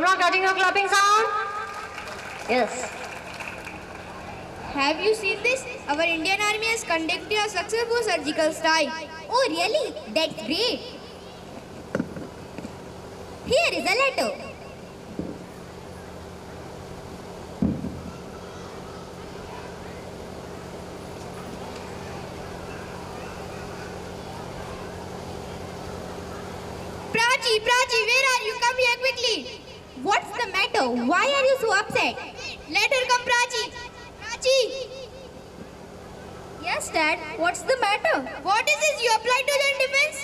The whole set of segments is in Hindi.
not getting your clapping sound? Yes. Have you seen this? Our Indian Army has conducted a successful surgical strike. Oh, really? That's great. Here is a letter. Prachi, where are you? Come here quickly. What's the matter? Why are you so upset? Let her come, Prachi. Prachi, Yes, Dad. What's the matter? what is this? You applied to join defense?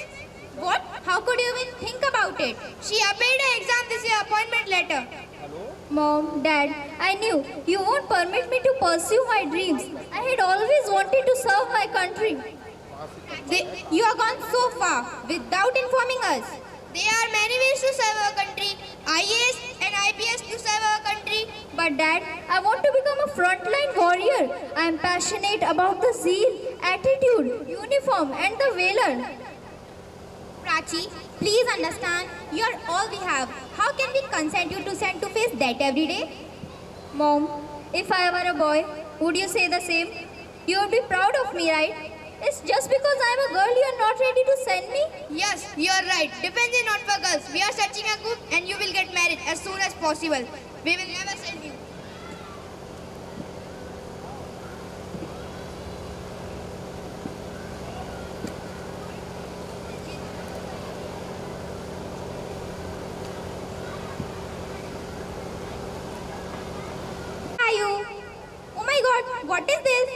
What? How could you even think about it? She applied her exam. This is her appointment letter. Mom, Dad, I knew you won't permit me to pursue my dreams. I had always wanted to serve my country. You have gone so far without informing us. There are many ways to serve our country. IAS and IPS to serve our country. But Dad, I want to become a frontline warrior. I am passionate about the zeal, attitude, uniform and the valor. Prachi, please understand, you are all we have. How can we consent you to send to face that every day? Mom, if I were a boy, would you say the same? You would be proud of me, right? It's just because I'm a girl you are not ready to send me? Yes, you are right. Defense is not for girls. We are searching a group and you will get married as soon as possible. We will never send you. Are you? Oh my god, what is this?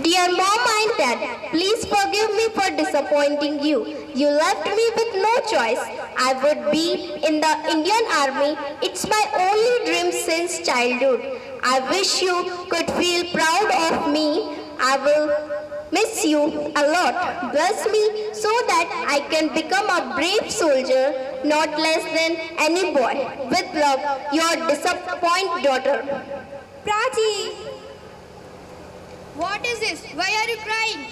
Dear Mom and Dad, please forgive me for disappointing you. You left me with no choice. I would be in the Indian Army. It's my only dream since childhood. I wish you could feel proud of me. I will miss you a lot. Bless me so that I can become a brave soldier, not less than any boy. With love, your disappointed daughter. Prachi! What is this? Why are you crying?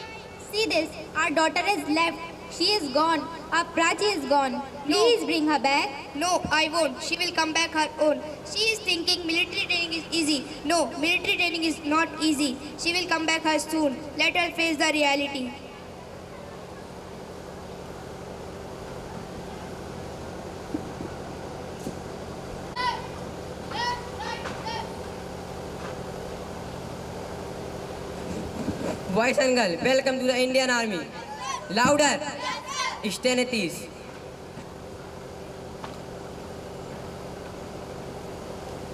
See this, our daughter is left. She is gone. Our Prachi is gone. Please bring her back. No, I won't. She will come back her own. She is thinking military training is easy. No, military training is not easy. She will come back her soon. Let her face the reality. Boys and girls, welcome to the Indian Army. Louder. Stand at ease.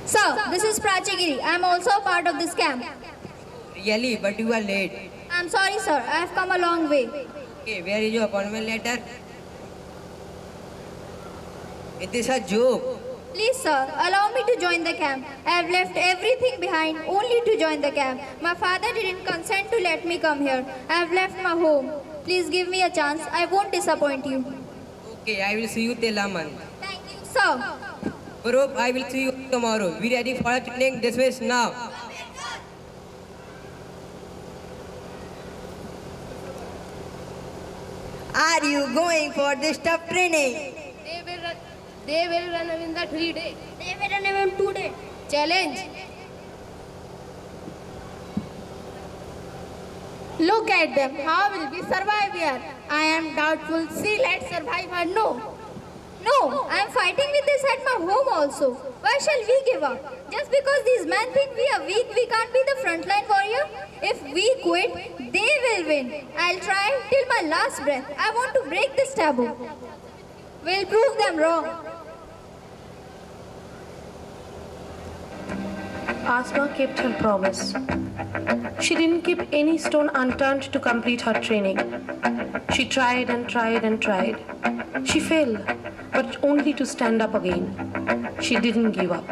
Sir, this is Prachigiri. I am also a part of this camp. Really, but you are late. I am sorry, sir. I have come a long way. Okay, where is your appointment letter? It is a joke. Please, sir, allow me to join the camp. I have left everything behind only to join the camp. My father didn't consent to let me come here. I have left my home. Please give me a chance. I won't disappoint you. Okay, I will see you till a month. Thank you, sir. Group, I will see you tomorrow. Be ready for training. Dismiss now. Are you going for this tough training? They will run in the 3 days. They will run even 2 days. Challenge. Look at them. How will we survive here? I am doubtful. See, let's survive her. No. No, I am fighting with this at my home also. Why shall we give up? Just because these men think we are weak, we can't be the frontline warrior? If we quit, they will win. I'll try till my last breath. I want to break this taboo. We'll prove them wrong. Asma kept her promise. She didn't keep any stone unturned to complete her training. She tried and tried and tried. She failed, but only to stand up again. She didn't give up.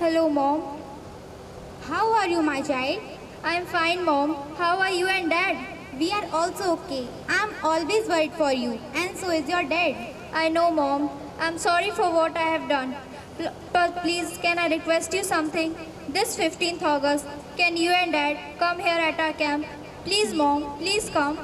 Hello, Mom. How are you, my child? I'm fine, Mom. How are you and Dad? We are also okay. I'm always worried for you, and so is your dad. I know, Mom. I'm sorry for what I have done. But please, can I request you something? This 15th August, can you and Dad come here at our camp? Please, Mom, please come.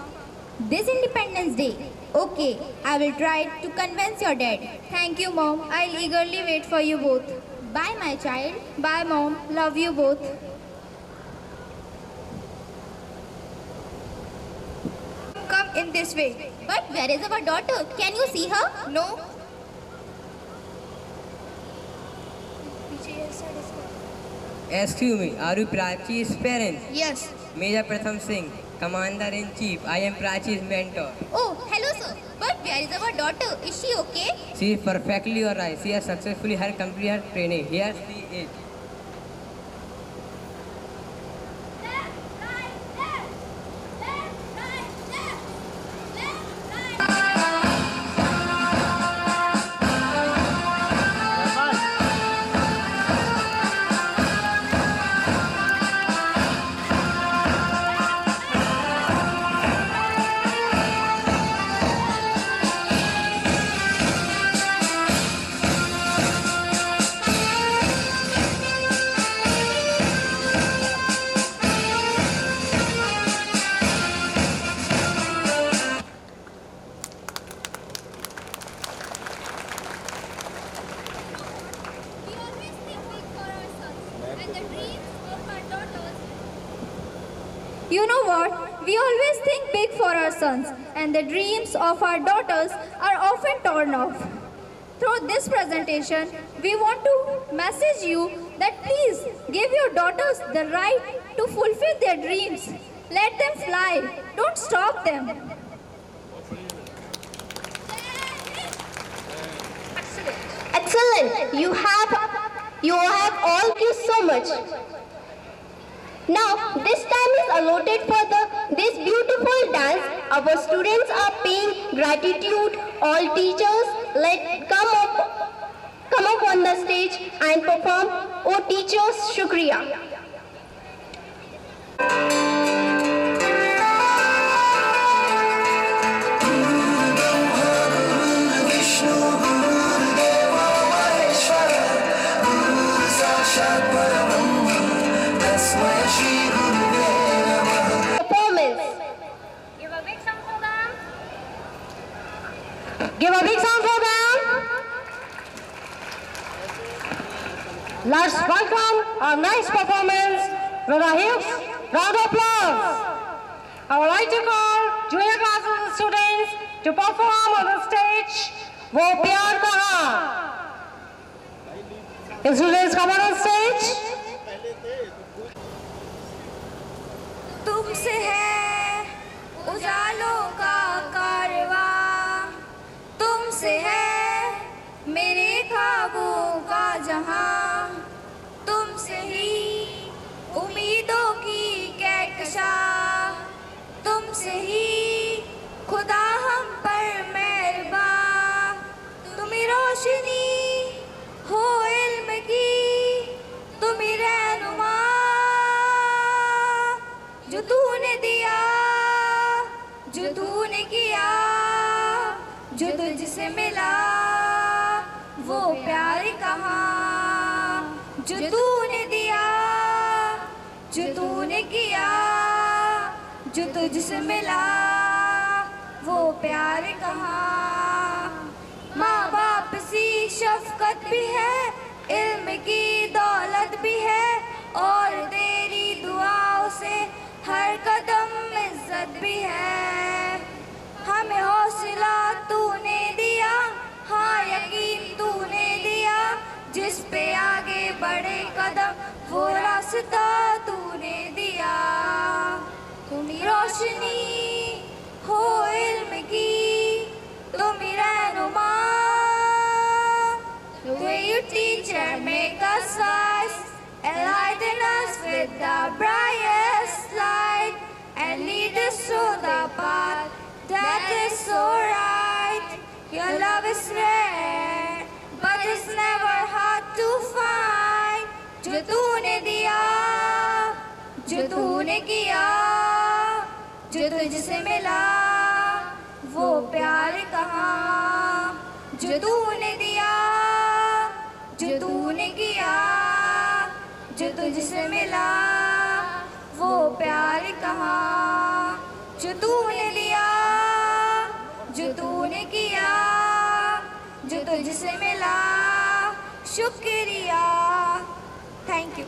This Independence Day. Okay, I will try to convince your dad. Thank you, Mom. I'll eagerly wait for you both. Bye, my child. Bye, Mom. Love you both. Come in this way. But where is our daughter? Can you see her? No. Excuse me, are you Prachi's parents? Yes. Major Pratham Singh, Commander-in-Chief. I am Prachi's mentor. Oh, hello, sir. But where is our daughter? Is she okay? She is perfectly alright. She has successfully completed her training. Here she is. You know what? We always think big for our sons, and the dreams of our daughters are often torn off. Through this presentation, we want to message you that please give your daughters the right to fulfill their dreams. Let them fly. Don't stop them. Excellent. You have all you so much. Now, this time is allotted for this beautiful dance. Our students are paying gratitude. All teachers, come up on the stage and perform "Oh Teachers, Shukriya." Give a big sound for them. Let's welcome our nice performance with a huge round of applause. I would like to call junior classes students to perform on the stage Wo Pyar Kaha. If students come on stage. तुमसे है उजालों का कारवां, तुमसे है मेरे ख्वाबों का जहां, तुमसे ही उम्मीदों की कहकशा, तुमसे ही खुदा हम पर मेहरबान, तुम्ही रोशनी हो इल्म की, तुम्ही रहनुमा, जो तूने दिया, जो तूने किया, जो तुझसे मिला वो प्यार कहाँ, जो तूने दिया, जो तूने किया, जो तुझसे मिला वो प्यार कहाँ। माँ बाप सी शफकत भी है, इल्म की दौलत भी है, और तेरी दुआओं से हर कदम इज्जत भी है। हमें हौसला तूने दिया, हाँ यकीन तूने दिया, जिस पे आगे बढ़े कदम वो रास्ता तूने दिया। तुम्ही रोशनी हो इल्म की, तुम्ही रहनुमा, the way you teach and make us wise, enlighten us with the brightest light, and lead us through the path that is so right. Your love is rare, but it's never hard to find. तूने किया, जो तुझसे मिला वो प्यार कहाँ, जो तूने दिया, जो तूने किया, जो तुझसे मिला वो प्यार कहाँ, जो तूने लिया, जो तूने किया, जो तुझसे मिला, शुक्रिया। Thank you.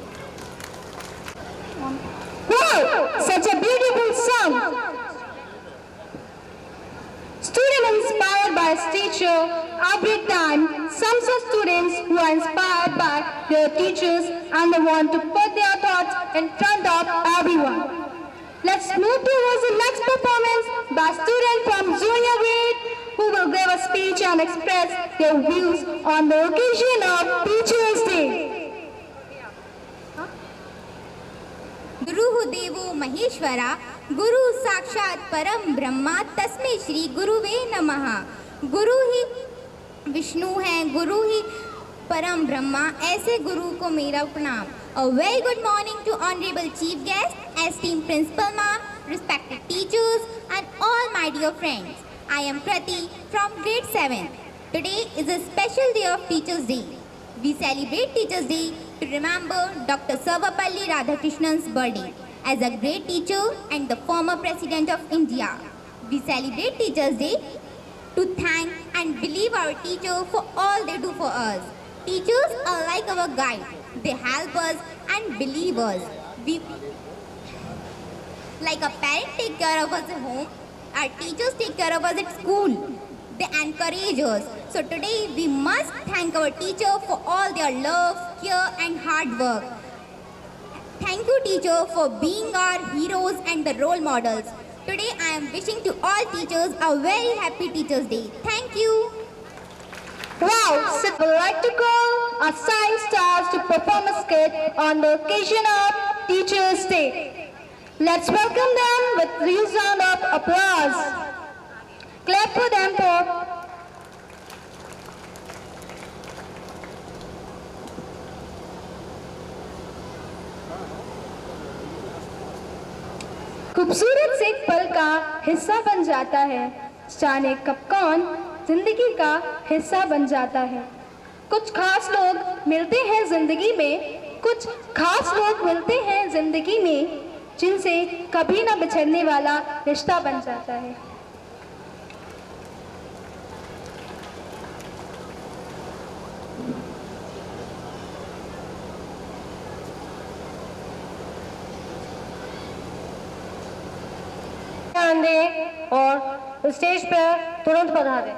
Wow, such a beautiful song. Student inspired by his teacher. Every time, some such students who are inspired by their teachers and they want to put their thoughts in front of everyone. Let's move towards the next performance by students from junior grade who will give a speech and express their views on the occasion of Teachers' Day. गुरु देवो महेश्वरा, गुरु साक्षात परम ब्रह्मा, तस्मै श्री गुरुवे नमः। गुरु ही विष्णु है, गुरु ही परम ब्रह्मा, ऐसे गुरु को मेरा प्रणाम। A very good morning to honorable chief guest, esteemed principal ma'am, respected teachers and all my dear friends. I am Prati from grade 7. Today is a special day of Teachers' Day. We celebrate Teachers' Day to remember Dr. Sarvapalli Radhakrishnan's birthday. As a great teacher and the former President of India, we celebrate Teachers' Day to thank and believe our teachers for all they do for us. Teachers are like our guide. They help us and believe us. Like a parent take care of us at home, our teachers take care of us at school. They encourage us. So today we must thank our teacher for all their love, care and hard work. Thank you teacher for being our heroes and the role models. Today I am wishing to all teachers a very happy Teachers' Day. Thank you. Wow, so we would like to call our science stars to perform a skit on the occasion of Teachers' Day. Let's welcome them with a huge round of applause. Clap for them for खूबसूरत से एक पल का हिस्सा बन जाता है, जाने कब कौन जिंदगी का हिस्सा बन जाता है। कुछ खास लोग मिलते हैं जिंदगी में, कुछ खास लोग मिलते हैं जिंदगी में, जिनसे कभी ना बिछड़ने वाला रिश्ता बन जाता है। ध्यान दें और स्टेज पर तुरंत पधारें।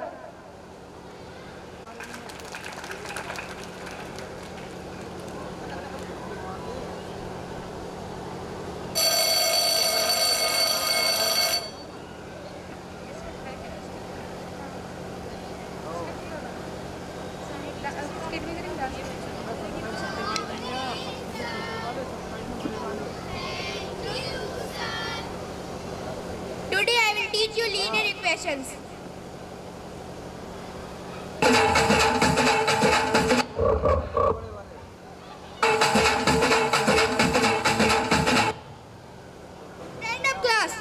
Today I will teach you linear equations. Stand up class.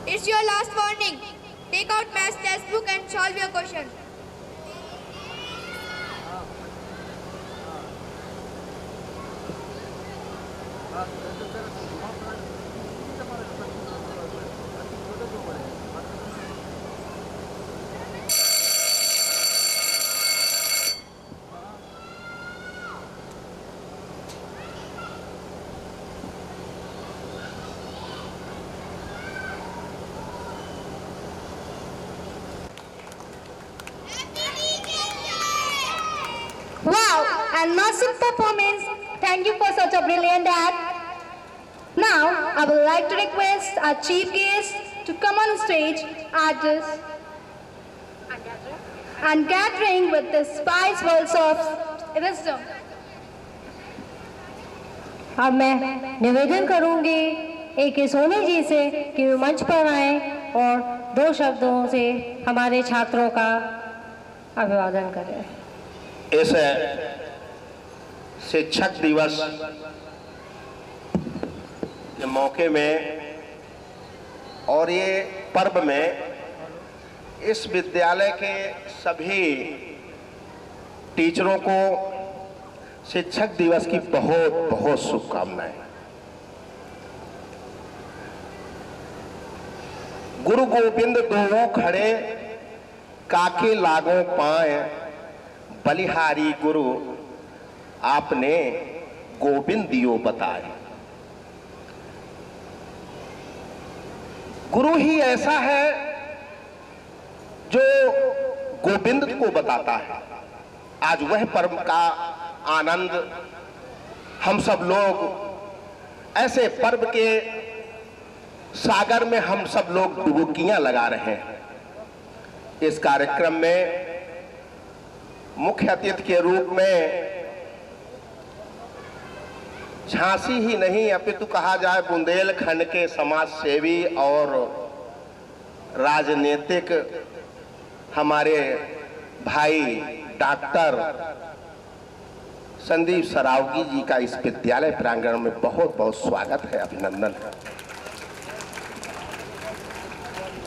It's your last warning. Take out math textbook and solve your question. Wow, and massive performance. Thank you for such a brilliant act. Now, I would like to request our chief guest to come on stage, artists, and gathering with the spice worlds of wisdom. अब मैं निवेदन करूंगी एक सोनी जी से कि वे मंच पर आएं और दो शब्दों से हमारे छात्रों का अभिवादन करें। इस शिक्षक दिवस के मौके में और ये पर्व में इस विद्यालय के सभी टीचरों को शिक्षक दिवस की बहुत बहुत शुभकामनाएं। गुरु गोविंद दोनों खड़े काके लागों पाए, बलिहारी गुरु आपने गोविंद दियो बताए। गुरु ही ऐसा है जो गोविंद को बताता है। आज वह पर्व का आनंद हम सब लोग ऐसे पर्व के सागर में हम सब लोग डुबकियां लगा रहे हैं। इस कार्यक्रम में मुख्य अतिथि के रूप में झांसी ही नहीं अपितु कहा जाए बुंदेलखंड के समाज सेवी और राजनीतिक हमारे भाई डॉक्टर संदीप सरावगी जी का इस विद्यालय प्रांगण में बहुत बहुत स्वागत है, अभिनंदन है।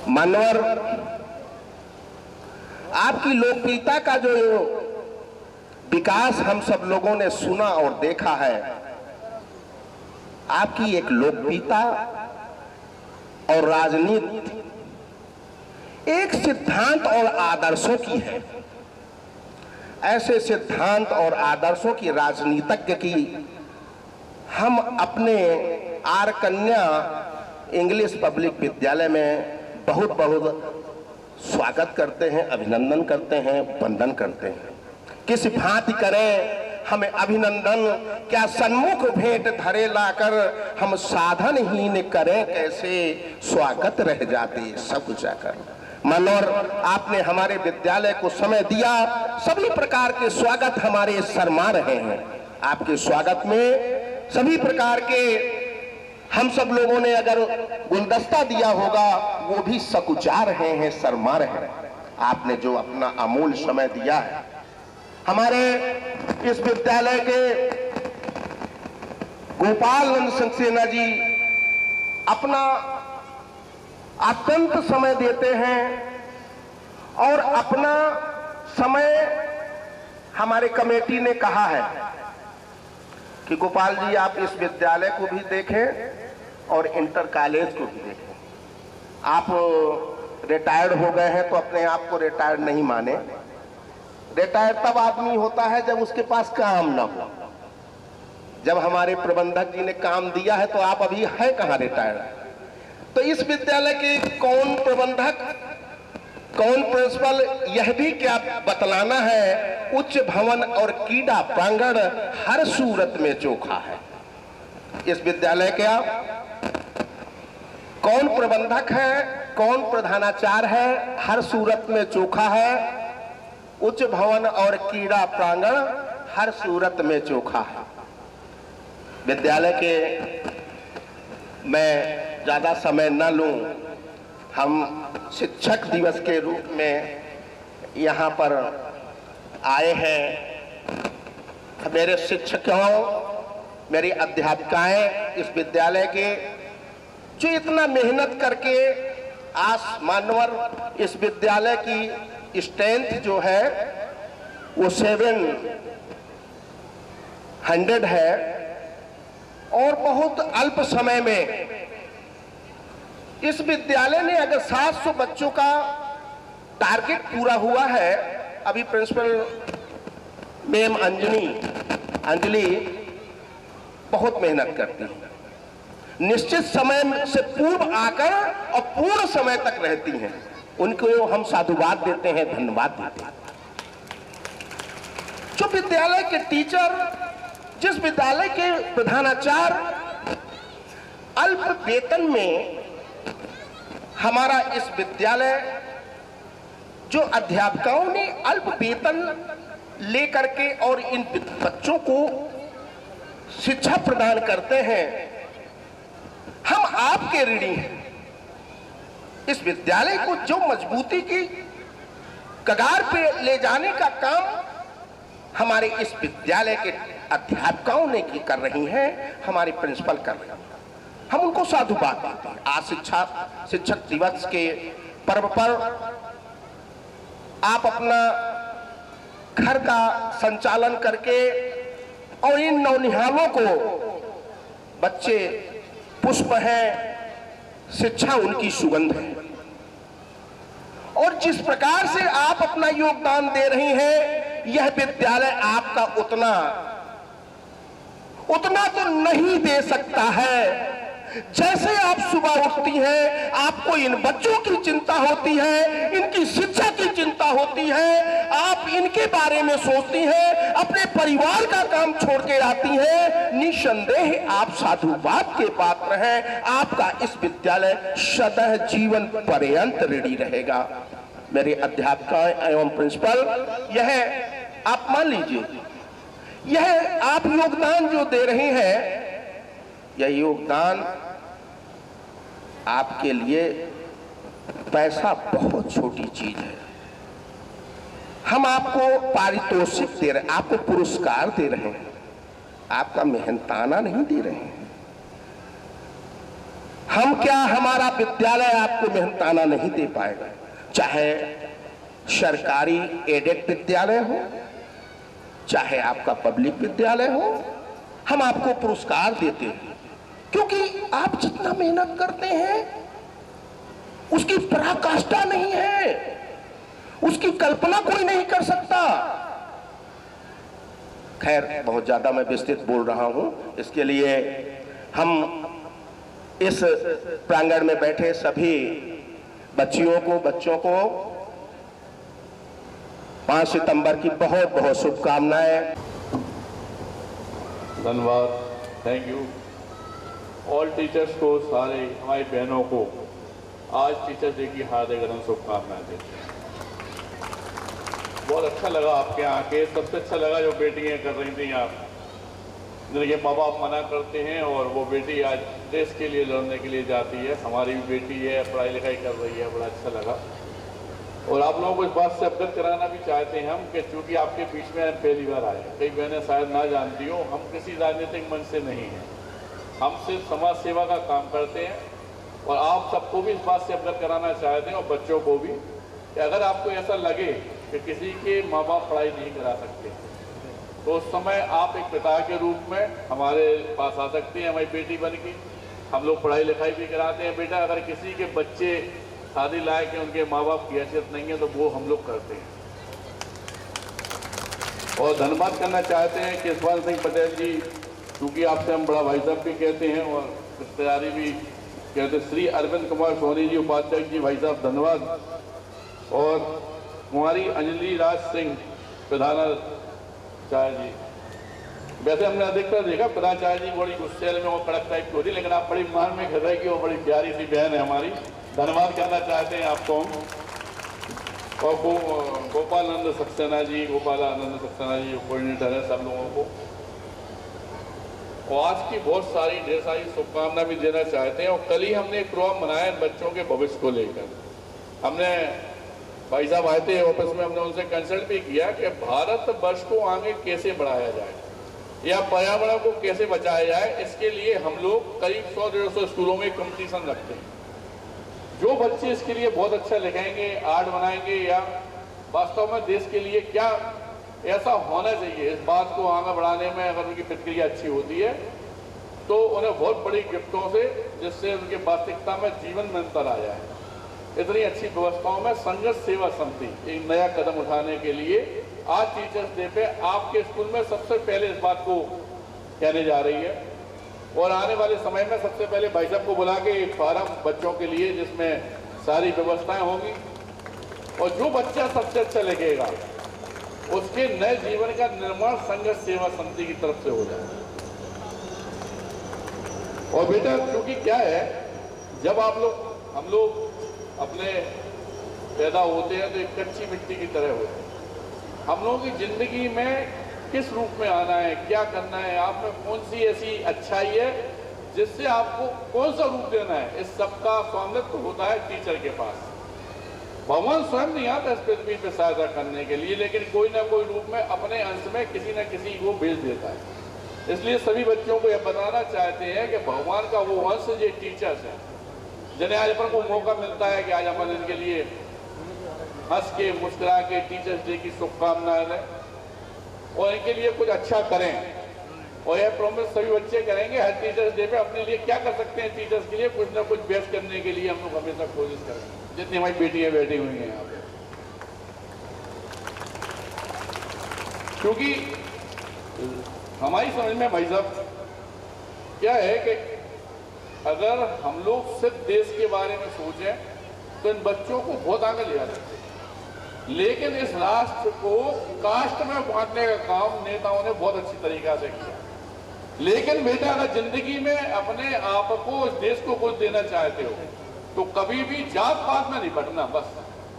मानवर, आपकी लोकप्रियता का जो विकास हम सब लोगों ने सुना और देखा है, आपकी एक लोकप्रियता और राजनीति एक सिद्धांत और आदर्शों की है। ऐसे सिद्धांत और आदर्शों की राजनीतिज्ञ की हम अपने आर कन्या इंग्लिश पब्लिक विद्यालय में बहुत बहुत स्वागत करते हैं, अभिनंदन करते हैं, वंदन करते हैं। किस भांति करें हमें अभिनंदन, क्या सन्मुख भेंट धरे लाकर हम साधनहीन करें, कैसे स्वागत रह जाते सब जाकर। मनोहर, आपने हमारे विद्यालय को समय दिया, सभी प्रकार के स्वागत हमारे शर्मा रहे हैं। आपके स्वागत में सभी प्रकार के हम सब लोगों ने अगर गुलदस्ता दिया होगा वो भी सकुचा रहे हैं, शर्मा रहे हैं। आपने जो अपना अमूल्य समय दिया है हमारे इस विद्यालय के गोपाल नंद सक्सेना जी अपना अत्यंत समय देते हैं और अपना समय हमारे कमेटी ने कहा है कि गोपाल जी आप इस विद्यालय को भी देखें और इंटर कॉलेज को भी देखें। आप रिटायर्ड हो गए हैं तो अपने आप को रिटायर्ड नहीं माने। रिटायर्ड तब आदमी होता है जब उसके पास काम ना हो। जब हमारे प्रबंधक जी ने काम दिया है तो आप अभी है कहाँ रिटायर्ड। तो इस विद्यालय के कौन प्रबंधक, कौन प्रिंसिपल, यह भी क्या बतलाना है, उच्च भवन और कीड़ा प्रांगण हर सूरत में चोखा है। इस विद्यालय का कौन प्रबंधक है, कौन प्रधानाचार्य है, हर सूरत में चोखा है। उच्च भवन और कीड़ा प्रांगण हर सूरत में चोखा है। विद्यालय के मैं ज्यादा समय न लूं, हम शिक्षक दिवस के रूप में यहाँ पर आए हैं। मेरे शिक्षकों, मेरी अध्यापिकाएं इस विद्यालय के जो इतना मेहनत करके आज मानवर इस विद्यालय की स्ट्रेंथ जो है वो 700 है और बहुत अल्प समय में इस विद्यालय ने अगर 700 बच्चों का टारगेट पूरा हुआ है। अभी प्रिंसिपल मैम अंजलि बहुत मेहनत करती है, निश्चित समय से पूर्व आकर और पूर्ण समय तक रहती हैं। उनको हम साधुवाद देते हैं, धन्यवाद देते हैं। जो विद्यालय के टीचर, जिस विद्यालय के प्रधानाचार्य अल्प वेतन में हमारा इस विद्यालय, जो अध्यापकों ने अल्प वेतन लेकर के और इन बच्चों को शिक्षा प्रदान करते हैं, हम आपके ऋणी हैं। इस विद्यालय को जो मजबूती की कगार पे ले जाने का काम हमारे इस विद्यालय के अध्यापिकाओं ने की कर रही हैं, हमारी प्रिंसिपल कर रही हैं, हम उनको साधुवाद देते हैं। आज शिक्षक दिवस के पर्व पर आप अपना घर का संचालन करके और इन नौनिहालों को, बच्चे पुष्प हैं, शिक्षा उनकी सुगंध है, और जिस प्रकार से आप अपना योगदान दे रही हैं, यह विद्यालय आपका उतना तो नहीं दे सकता है। जैसे आप सुबह उठती हैं, आपको इन बच्चों की चिंता होती है, इनकी शिक्षा की चिंता होती है, आप इनके बारे में सोचती हैं, अपने परिवार का काम छोड़ के आती हैं, निसंदेह आप साधुवाद के पात्र हैं। आपका इस विद्यालय सदैव जीवन पर्यंत ऋणी रहेगा। मेरे अध्यापक एवं प्रिंसिपल, यह आप मान लीजिए, यह आप योगदान जो दे रहे हैं, यह योगदान आपके लिए पैसा बहुत छोटी चीज है। हम आपको पारितोषिक दे रहे हैं, आपको पुरस्कार दे रहे हैं, आपका मेहनताना नहीं दे रहे हैं। हम क्या, हमारा विद्यालय आपको मेहनताना नहीं दे पाएगा, चाहे सरकारी एडेड विद्यालय हो, चाहे आपका पब्लिक विद्यालय हो, हम आपको पुरस्कार देते हैं, क्योंकि आप जितना मेहनत करते हैं उसकी पराकाष्ठा नहीं है, उसकी कल्पना कोई नहीं कर सकता। खैर, बहुत ज्यादा मैं विस्तृत बोल रहा हूं, इसके लिए हम इस प्रांगण में बैठे सभी बच्चों को 5 सितंबर की बहुत बहुत शुभकामनाएं। धन्यवाद, थैंक यू ऑल टीचर्स को, सारे हमारी बहनों को आज टीचर्स डे की हार्दिक शुभकामनाएं देते हैं। बहुत अच्छा लगा आपके यहाँ के, सबसे अच्छा लगा जो बेटियाँ कर रही थी यहाँ, जिनके माँ बाप मना करते हैं और वो बेटी आज देश के लिए लड़ने के लिए जाती है। हमारी भी बेटी है, पढ़ाई लिखाई कर रही है, बड़ा अच्छा लगा। और आप लोगों को इस बात से अवगत कराना भी चाहते हैं हम कि चूँकि आपके बीच में पहली बार आए, कई बहनें शायद ना जानती हो, हम किसी राजनीतिक मंच से नहीं हैं, हम सिर्फ समाज सेवा का काम करते हैं। और आप सबको भी इस बात से अवगत कराना चाहते हैं, और बच्चों को भी, कि अगर आपको ऐसा लगे कि किसी के माँ बाप पढ़ाई नहीं करा सकते, तो उस समय आप एक पिता के रूप में हमारे पास आ सकती हैं, हमारी बेटी बन के। हम लोग पढ़ाई लिखाई भी कराते हैं। बेटा, अगर किसी के बच्चे शादी लायक हैं, उनके माँ बाप की हैसियत नहीं है, तो वो हम लोग करते हैं। और धन्यवाद करना चाहते हैं कि यशपाल सिंह पटेल जी, क्योंकि आपसे हम बड़ा भाई साहब भी कहते हैं और रिश्तेदारी भी कहते हैं, श्री अरविंद कुमार सोनी जी उपाध्यक्ष जी, भाई साहब धन्यवाद। और कुमारी अंजलि राज सिंह प्रधानाचार्य जी, वैसे हमने अधिकतर देखा प्रधानाचार्य जी बड़ी गुस्से में और कड़क टाइप की होती, लेकिन आप बड़ी मान में घर की वो बड़ी प्यारी सी बहन है हमारी, धन्यवाद करना चाहते हैं आपको। और गोपालानंद सक्सेना जी कोऑर्डिनेटर है, सब लोगों को। और आज की बहुत सारी ढेर सारी शुभकामना भी देना चाहते हैं। और कल ही हमने एक प्रोग्राम बनाया बच्चों के भविष्य को लेकर। हमने भाई साहब आए थे ऑफिस में, हमने उनसे कंसल्ट भी किया कि भारत वर्ष को आगे कैसे बढ़ाया जाए या पर्यावरण को कैसे बचाया जाए। इसके लिए हम लोग करीब 100-150 स्कूलों में कंपटीशन रखते हैं। जो बच्चे इसके लिए बहुत अच्छा लिखेंगे, आर्ट बनाएंगे, या वास्तव में देश के लिए क्या ऐसा होना चाहिए, इस बात को आगे बढ़ाने में अगर उनकी प्रतिक्रिया अच्छी होती है, तो उन्हें बहुत बड़ी गिफ्टों से, जिससे उनके वास्तविकता में जीवन में अंतर आ जाए, इतनी अच्छी व्यवस्थाओं में संघर्ष सेवा समिति एक नया कदम उठाने के लिए आज टीचर्स डे पे आपके स्कूल में सबसे पहले इस बात को कहने जा रही है। और आने वाले समय में सबसे पहले भाई साहब को बुला के एक फार्म बच्चों के लिए, जिसमें सारी व्यवस्थाएं होंगी, और जो बच्चा सबसे अच्छा लिखेगा उसके नए जीवन का निर्माण संघर्ष सेवा समिति की तरफ से हो जाए। और बेटा, क्योंकि क्या है, जब हम लोग अपने पैदा होते हैं तो एक कच्ची मिट्टी की तरह होते हैं। हम लोगों की जिंदगी में किस रूप में आना है, क्या करना है, आप में कौन सी ऐसी अच्छाई है जिससे आपको कौन सा रूप देना है, इस सबका स्वामित्व होता है टीचर के पास। भगवान स्वयं नहीं आता इस पृथ्वी पे सहायता करने के लिए, लेकिन कोई ना कोई रूप में अपने अंश में किसी न किसी को भेज देता है। इसलिए सभी बच्चों को यह बताना चाहते हैं कि भगवान का वो वंश ये टीचर्स है, जिन्हें आज अपन को मौका मिलता है कि आज अपन इनके लिए हंस के मुस्कुरा के टीचर्स डे की शुभकामनाएं दें और इनके लिए कुछ अच्छा करें। और यह प्रॉमिस सभी बच्चे करेंगे हर टीचर्स डे पे अपने लिए क्या कर सकते हैं, टीचर्स के लिए कुछ ना कुछ बेस्ट करने के लिए हम लोग हमेशा कोशिश करेंगे। जितनी हमारी बेटियां बैठी हुई हैं यहाँ पे, क्योंकि हमारी समझ में भाई साहब क्या है कि अगर हम लोग सिर्फ देश के बारे में सोचें तो इन बच्चों को बहुत आगे ले जा सकते हैं, लेकिन इस राष्ट्र को कास्ट में बांटने का काम नेताओं ने बहुत अच्छी तरीका से किया। लेकिन बेटा अगर जिंदगी में अपने आप को इस देश को कुछ देना चाहते हो तो कभी भी जात पात में नहीं बटना। बस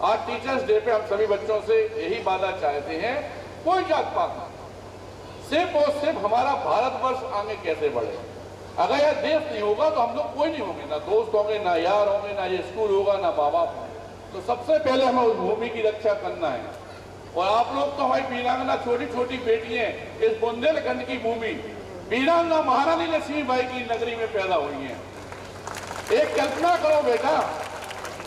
आज टीचर्स डे पे हम सभी बच्चों से यही वादा चाहते हैं, कोई जात पात नहीं, सिर्फ और सिर्फ हमारा भारतवर्ष आगे कैसे बढ़े। अगर यह देश नहीं होगा तो हम लोग कोई नहीं होंगे, ना दोस्त होंगे, ना यार होंगे, ना ये स्कूल होगा, ना माँ बाप होंगे। तो सबसे पहले हमें उस भूमि की रक्षा करना है। और आप लोग तो हमारी वीरांगना छोटी छोटी बेटियां इस बुंदेलखंड की भूमि वीरांगना महारानी लक्ष्मीबाई की नगरी में पैदा हुई हैं। एक कल्पना करो बेटा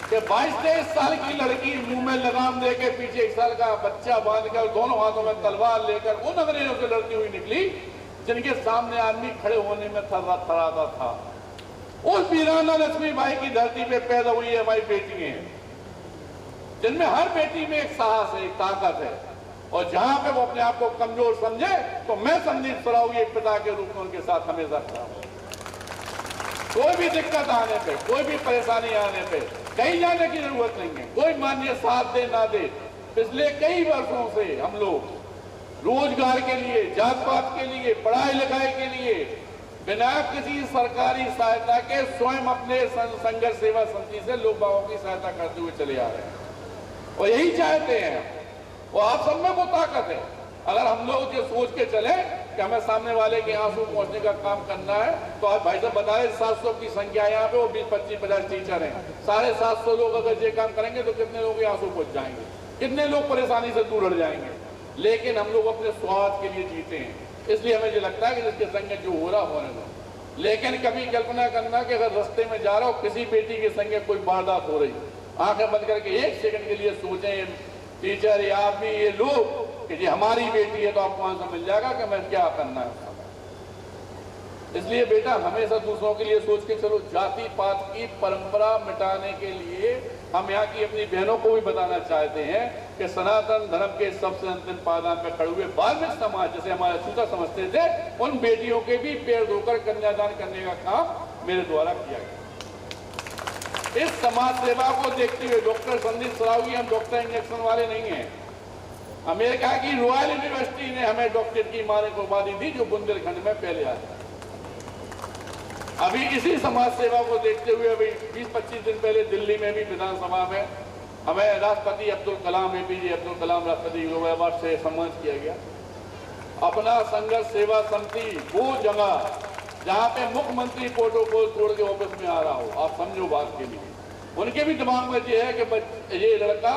कि 22-23 साल की लड़की मुंह में लगाम दे के पीछे 1 साल का बच्चा बांध कर दोनों हाथों में तलवार लेकर उन अंग्रेजों से लड़ती हुई निकली जिनके सामने आदमी खड़े होने में थर्राता था। उस वीरांगना लक्ष्मीबाई की धरती पे पैदा हुई है हमारी बेटियां, जिनमें हर बेटी में एक साहस है, एक ताकत है। और जहां पे वो अपने आप को कमजोर समझे तो मैं संदीप सरावगी एक पिता के रूप में उनके साथ हमेशा खड़ा हूं। कोई भी दिक्कत आने पे, कोई भी परेशानी आने पे कहीं जाने की जरूरत नहीं है, कोई मान्य साथ दे ना दे। पिछले कई वर्षों से हम लोग रोजगार के लिए, जात पात के लिए, पढ़ाई लिखाई के लिए बिना किसी सरकारी सहायता के स्वयं अपने संघर्ष सेवा समिति से लोग बागों की सहायता करते हुए चले आ रहे हैं और यही चाहते हैं। और आप सब में वो ताकत है। अगर हम लोग ये सोच के चले कि हमें सामने वाले के आंसू पहुंचने का काम करना है तो आज भाई साहब बताए 700 की संख्या यहाँ पे, वो 20-25-50 टीचर हैं, 750 लोग अगर ये काम करेंगे तो कितने लोग के आंसू पहुंच जाएंगे, कितने लोग परेशानी से दूर हट जाएंगे। लेकिन हम लोग अपने स्वार्थ के लिए जीते हैं, इसलिए हमें ये लगता है कि जिसके संग जो हो रहा होने दो। लेकिन कभी कल्पना करना कि अगर रास्ते में जा रहा हो किसी बेटी के संग कोई वारदात हो रही, आंखें बंद करके 1 सेकंड के लिए सोचें टीचर या आप भी ये लोग कि ये हमारी बेटी है, तो आपको आंसर मिल जाएगा कि हमें क्या करना है। इसलिए बेटा हमेशा दूसरों के लिए सोच के चलो। जाति पात की परंपरा मिटाने के लिए हम यहाँ की अपनी बहनों को भी बताना चाहते हैं कि सनातन धर्म के सबसे अंतिम पायदान पर खड़े हुए वाल्मीकि समाज जैसे हमारे सूता समझते थे, उन बेटियों के भी पैर धोकर कन्यादान करने का काम मेरे द्वारा किया गया। इस समाज सेवा को देखते हुए डॉक्टर संदीप सरावगी, हम डॉक्टर इंजेक्शन वाले नहीं हैं। अमेरिका की रॉयल यूनिवर्सिटी ने हमें डॉक्टरेट की माने को उपाधि दी जो बुंदेलखंड में पहले आई। अभी इसी समाज सेवा को देखते हुए अभी 20-25 दिन पहले दिल्ली में भी विधानसभा में हमें राष्ट्रपति अब्दुल कलाम, APJ अब्दुल कलाम राष्ट्रपति युवा अवार्ड से सम्मानित किया गया। अपना संघर्ष सेवा समिति वो जगह जहाँ पे मुख्यमंत्री प्रोटोकॉल तोड़ के ऑफिस में आ रहा हो, आप समझो बात के लिए, उनके भी दिमाग में ये है कि ये लड़का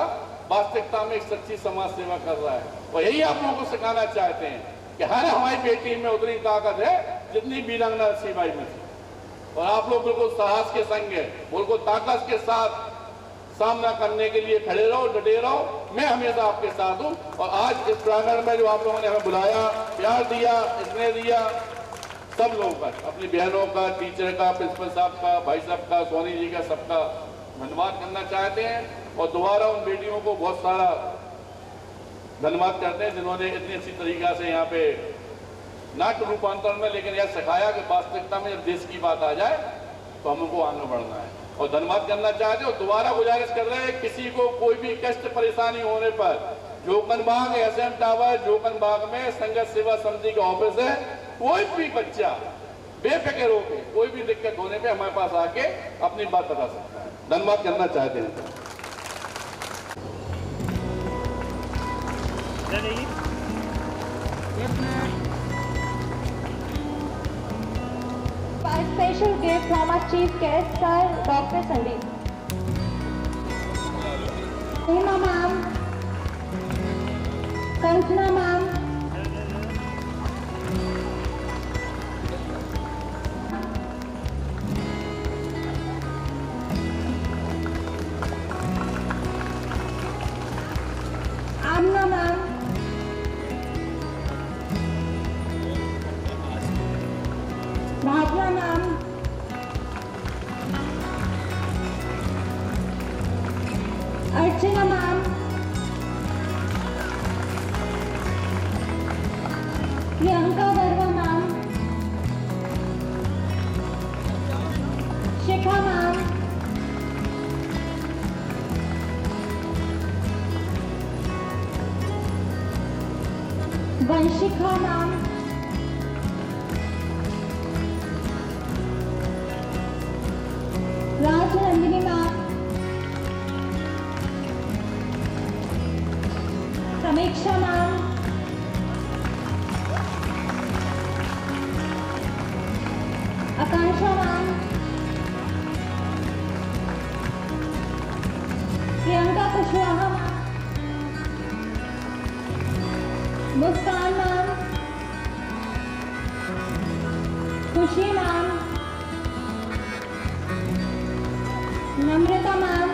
वास्तविकता में एक सच्ची समाज सेवा कर रहा है। और यही आप लोगों को सिखाना चाहते हैं कि हर हमारी बेटी में उतनी ताकत है जितनी वीरांगना लक्ष्मीबाई में थी। और आप लोग बिल्कुल साहस के संग है, बिल्कुल ताकत के साथ सामना करने के लिए खड़े रहो, डटे रहो। मैं हमेशा आपके साथ हूँ। और आज इस प्रांगण में जो आप लोगों ने हमें बुलाया, प्यार दिया, स्नेह दिया, सब लोगों का, अपनी बहनों का, टीचर का, प्रिंसिपल साहब का, भाई साहब का, सोनी जी का, सबका धन्यवाद करना चाहते हैं। और दोबारा उन बेटियों को बहुत सारा धन्यवाद करते हैं जिन्होंने इतनी अच्छी तरीका से यहाँ पे नाट्य रूपांतरण में लेकिन यह सिखाया कि वास्तविकता में जब देश की बात आ जाए तो हमको आगे बढ़ना है। और धन्यवाद करना चाहते हैं और दोबारा गुजारिश कर रहे हैं, किसी को कोई भी कष्ट परेशानी होने पर जोकनबाग SM टावर जोकनबाग में संघर्ष सेवा समिति का ऑफिस है। कोई भी बच्चा बेफिक्र होकर कोई भी दिक्कत होने पे हमारे पास आके अपनी बात बता सकता है। धन्यवाद करना चाहते हैं। A special gift from our chief guest, Sir Dr. Sandeep. Hema ma'am, Kankana ma'am, Mahatma ma'am, Archana ma'am, Priyanka Verma ma'am, Shikha ma'am, Vanshika ma'am, Rajnandini ma'am, Samiksha ma'am, Akanksha ma'am, Priyanka Kushwaha ma'am, Muskan ma'am, Khushi ma'am, Namrata ma'am,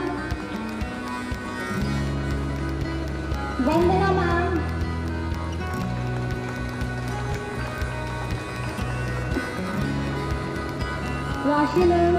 Vandana ma'am, Rashi ma'am,